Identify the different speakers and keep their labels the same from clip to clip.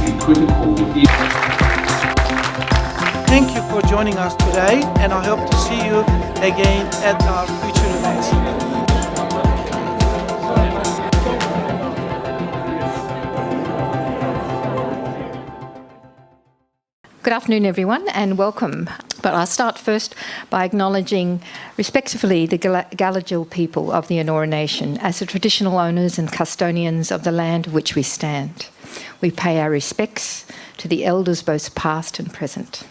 Speaker 1: absolutely critical.
Speaker 2: Thank you for joining us today, and I hope to see you again at our future events.
Speaker 3: Good afternoon, everyone, and welcome. But I'll start first by acknowledging respectfully the Gadigal people of the Eora Nation as the traditional owners and custodians of the land which we stand. We pay our respects to the elders both past and present.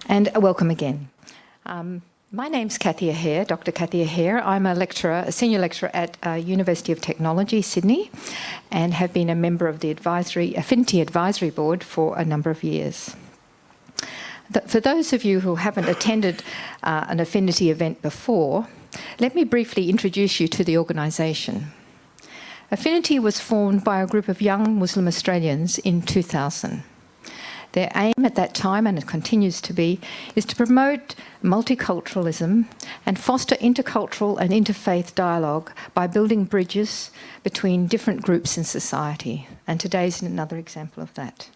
Speaker 3: And welcome again. My name's Cathy Aher, Dr. Cathy Aher. I'm a senior lecturer at University of Technology, Sydney, and have been a member of the Affinity Advisory Board for a number of years. For those of you who haven't attended an Affinity event before, let me briefly introduce you to the organisation. Affinity was formed by a group of young Muslim Australians in 2000. Their aim at that time, and it continues to be, is to promote multiculturalism and foster intercultural and interfaith dialogue by building bridges between different groups in society. And today's another example of that.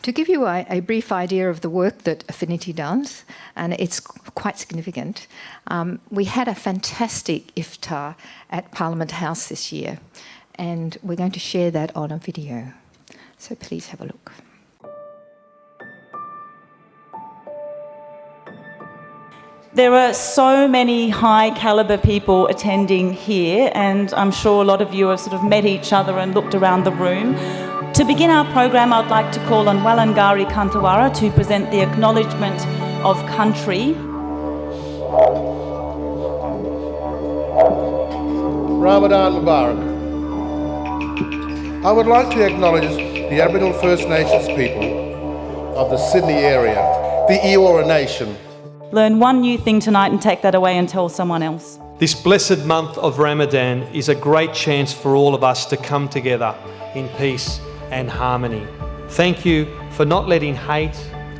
Speaker 3: To give you a brief idea of the work that Affinity does, and it's quite significant, we had a fantastic iftar at Parliament House this year, and we're going to share that on a video. So please have a look.
Speaker 4: There are so many high calibre people attending here, and I'm sure a lot of you have sort of met each other and looked around the room. To begin our program, I'd like to call on Walangari Kantawara to present the acknowledgement of country.
Speaker 5: Ramadan Mubarak. I would like to acknowledge the Aboriginal First Nations people of the Sydney area, the Eora Nation.
Speaker 4: Learn one new thing tonight and take that away and tell someone else.
Speaker 6: This blessed month of Ramadan is a great chance for all of us to come together in peace and harmony. Thank you for not letting hate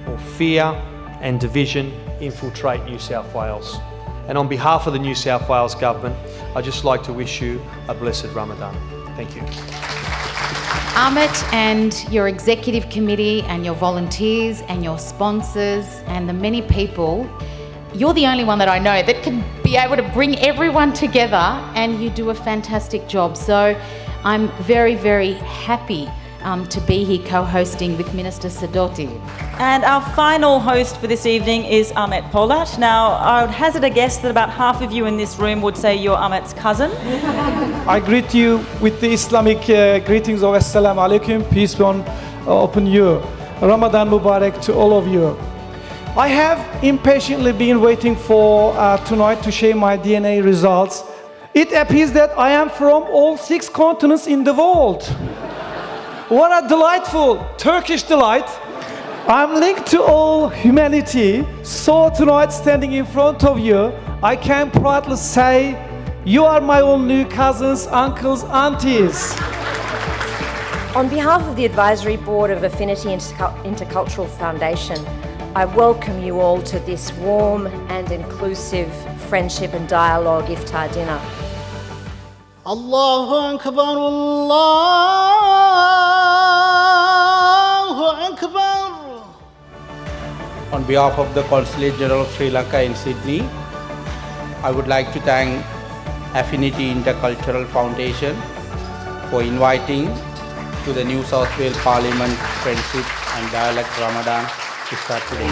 Speaker 6: or fear and division infiltrate New South Wales. And on behalf of the New South Wales Government, I'd just like to wish you a blessed Ramadan. Thank you.
Speaker 7: Amit and your executive committee and your volunteers and your sponsors and the many people, you're the only one that I know that can be able to bring everyone together, and you do a fantastic job. So I'm very, very happy to be here co-hosting with Minister Sidoti.
Speaker 4: And our final host for this evening is Amit Polat. Now, I would hazard a guess that about half of you in this room would say you're Amit's cousin.
Speaker 8: I greet you with the Islamic greetings of Assalamu alaikum, peace be upon you. Ramadan Mubarak to all of you. I have impatiently been waiting for tonight to share my DNA results. It appears that I am from all 6 continents in the world. What a delightful Turkish delight. I'm linked to all humanity. So tonight, standing in front of you, I can proudly say, you are my only cousins, uncles, aunties.
Speaker 9: On behalf of the Advisory Board of Affinity Intercultural Foundation, I welcome you all to this warm and inclusive friendship and dialogue iftar dinner.
Speaker 10: Allahu Akbar, Allahu Akbar.
Speaker 11: On behalf of the Consulate General of Sri Lanka in Sydney, I would like to thank Affinity Intercultural Foundation for inviting to the New South Wales Parliament Friendship and Dialogue Ramadan to start today.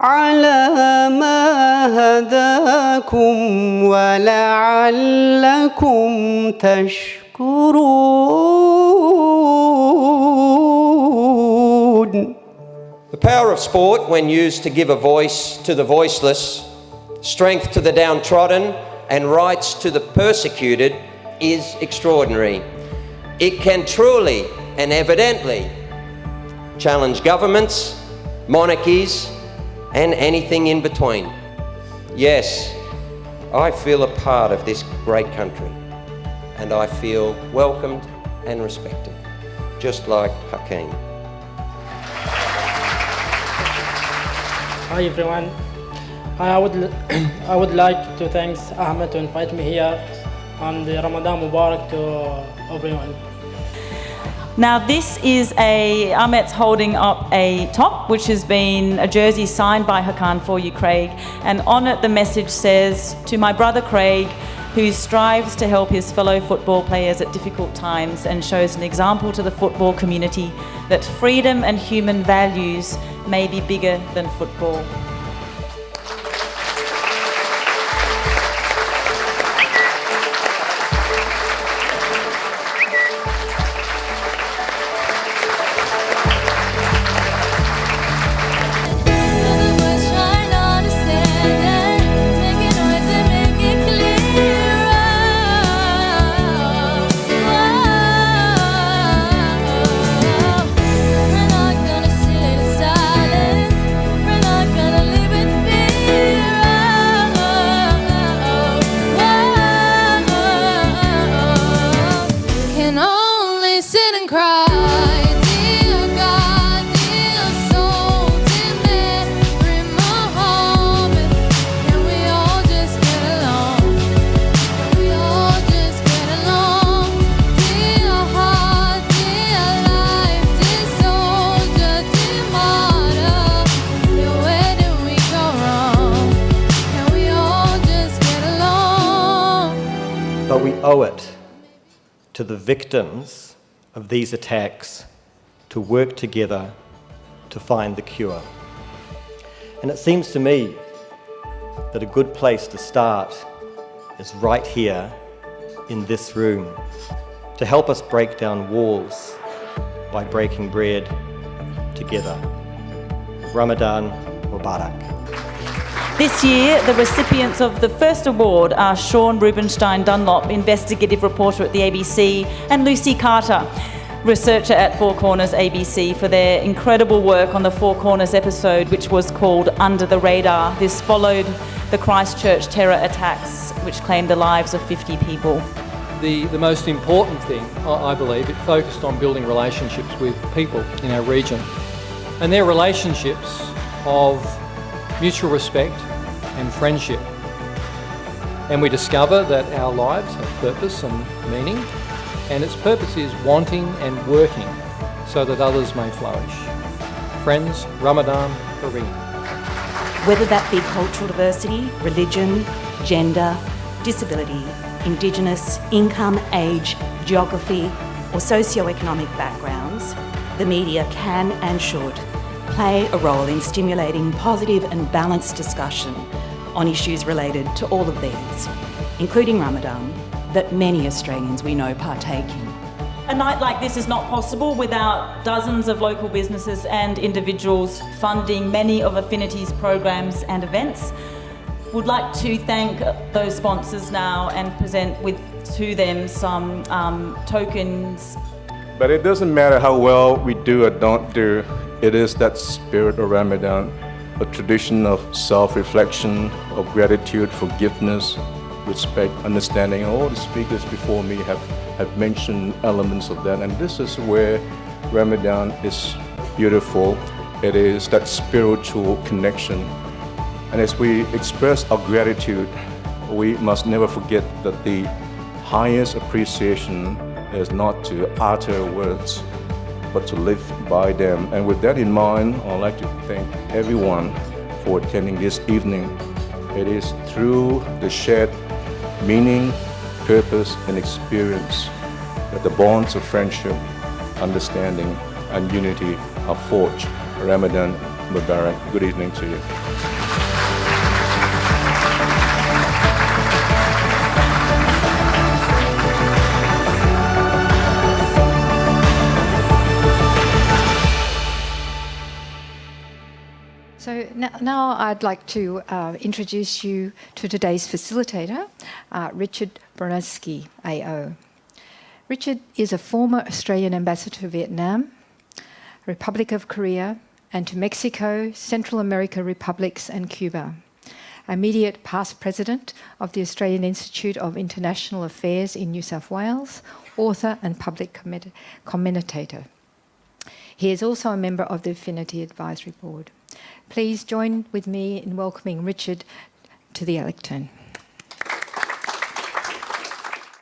Speaker 12: على ما هداكم ولعلكم تشكرون.
Speaker 13: The power of sport, when used to give a voice to the voiceless, strength to the downtrodden, and rights to the persecuted, is extraordinary. It can truly and evidently challenge governments, monarchies, and anything in between. Yes, I feel a part of this great country, and I feel welcomed and respected, just like Hakeem.
Speaker 1: Hi everyone. I would like to thank Ahmed to invite me here, and Ramadan Mubarak to everyone.
Speaker 4: Now this is Ahmet's holding up a top which has been a jersey signed by Hakan for you, Craig, and on it the message says, "To my brother Craig, who strives to help his fellow football players at difficult times and shows an example to the football community that freedom and human values may be bigger than football."
Speaker 10: But we owe it to the victims of these attacks to work together to find the cure. And it seems to me that a good place to start is right here in this room to help us break down walls by breaking bread together. Ramadan Mubarak.
Speaker 4: This year, the recipients of the first award are Sean Rubenstein Dunlop, investigative reporter at the ABC, and Lucy Carter, researcher at Four Corners ABC, for their incredible work on the Four Corners episode, which was called Under the Radar. This followed the Christchurch terror attacks, which claimed the lives of 50 people.
Speaker 6: The most important thing, I believe, it focused on building relationships with people in our region, and their relationships of mutual respect and friendship. And we discover that our lives have purpose and meaning, and its purpose is wanting and working so that others may flourish. Friends, Ramadan Kareem.
Speaker 14: Whether that be cultural diversity, religion, gender, disability, Indigenous, income, age, geography, or socio-economic backgrounds, the media can and should play a role in stimulating positive and balanced discussion on issues related to all of these, including Ramadan, that many Australians we know partake in.
Speaker 4: A night like this is not possible without dozens of local businesses and individuals funding many of Affinity's programs and events. Would like to thank those sponsors now and present to them some tokens.
Speaker 15: But it doesn't matter how well we do or don't do, it is that spirit of Ramadan, a tradition of self-reflection, of gratitude, forgiveness, respect, understanding. All the speakers before me have mentioned elements of that, and this is where Ramadan is beautiful. It is that spiritual connection. And as we express our gratitude, we must never forget that the highest appreciation is not to utter words, but to live by them. And with that in mind, I'd like to thank everyone for attending this evening. It is through the shared meaning, purpose, and experience that the bonds of friendship, understanding, and unity are forged. Ramadan Mubarak. Good evening to you.
Speaker 3: So now I'd like to introduce you to today's facilitator, Richard Broinowski, AO. Richard is a former Australian ambassador to Vietnam, Republic of Korea, and to Mexico, Central America republics, and Cuba. immediate past president of the Australian Institute of International Affairs in New South Wales, author and public commentator. He is also a member of the Affinity Advisory Board. Please join with me in welcoming Richard to the lectern.